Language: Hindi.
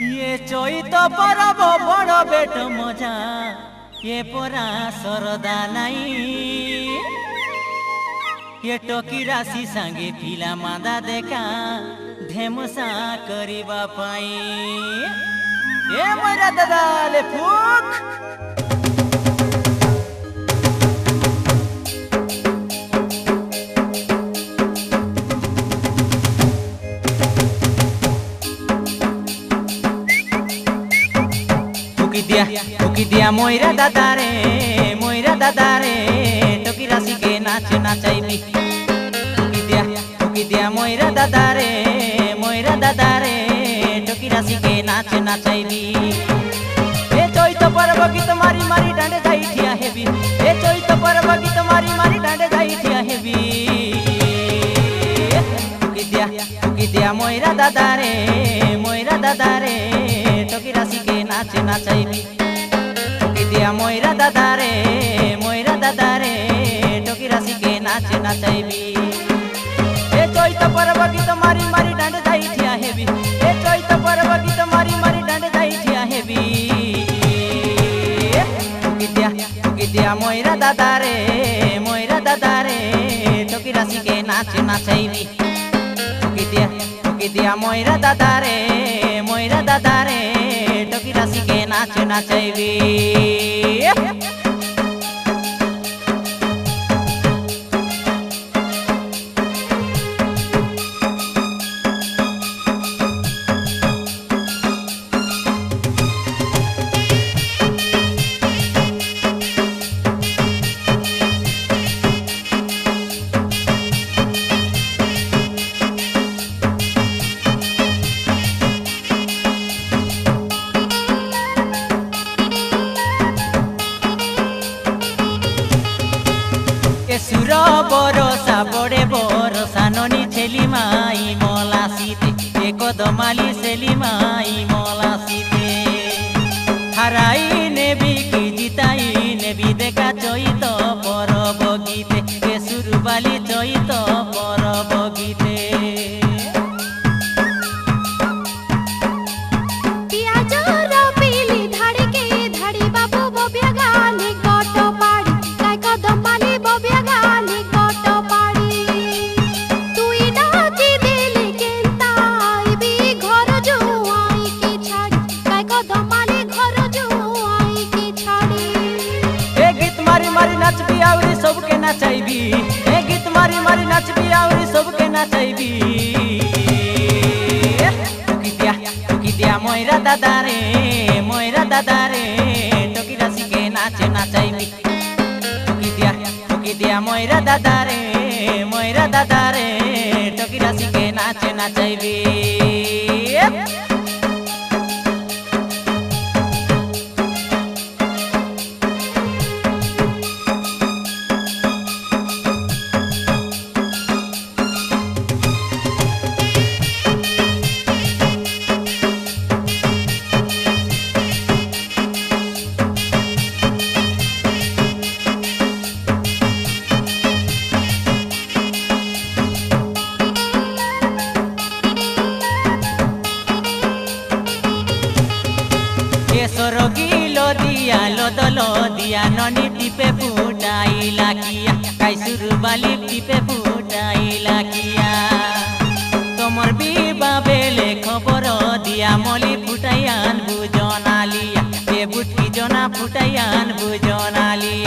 ये चैत परब बड़ बेट मजा ये परा सरदा नाई ये टोकी राशि सांगे पिला मादा देखा धेमसा करिबा पाई ए मोरा दादा ले फुक टोकी दिया मोइरा दादा रे टोकी राशि के नाच नाचाइबी टोकी दिया मोइरा दादा रे टोकी राशि के नाच नाचाइबी ए चैत परब गीत मारी मारी डांडे जाई ठिया हेबी ए चैत परब गीत मारी मारी डांडे जाई ठिया हेबी टोकी दिया मोइरा दादा रे टोकी राशि के नाच नाचाइबी टोकी दिया मोइरा दादा रे टोकी राशि के नाच नाचाइबी ए चैत परब गीत मारी मारी डांडे जाई ठिया हेबी ए चैत परब गीत मारी मारी डांडे जाई ठिया हेबी टोकी दिया मोइरा दादा रे टोकी राशि के नाच नाचाइबी टोकी दिया मोइरा दादा रे टोकी राशि के नाच नाचाइबी सुर बरसा बड़े बरसा ननी छेली माई मला सीते एक दमाली सेली माई मला सीते हराई नेबी की जिताई नेबी देखा चैत परब गीते सुरबाली चैत परब गीते सबके नाचाइबी ए गीत मारी मारी नाचबी आवरी सबके नाचाइबी टोकी दिया मोइरा दादा रे टोकी राशि के नाच नाचाइबी टोकी दिया मोइरा दादा रे टोकी राशि के नाच नाचाइबी लो दिया ननी टिपे फुटाइला किया काई सुरबाली टिपे फुटाइला किया तोमर बीबा बेले खबर दिया मली फुटाइयान बुजना लिया ए बुटकी जना फुटाइयान बुजना लिया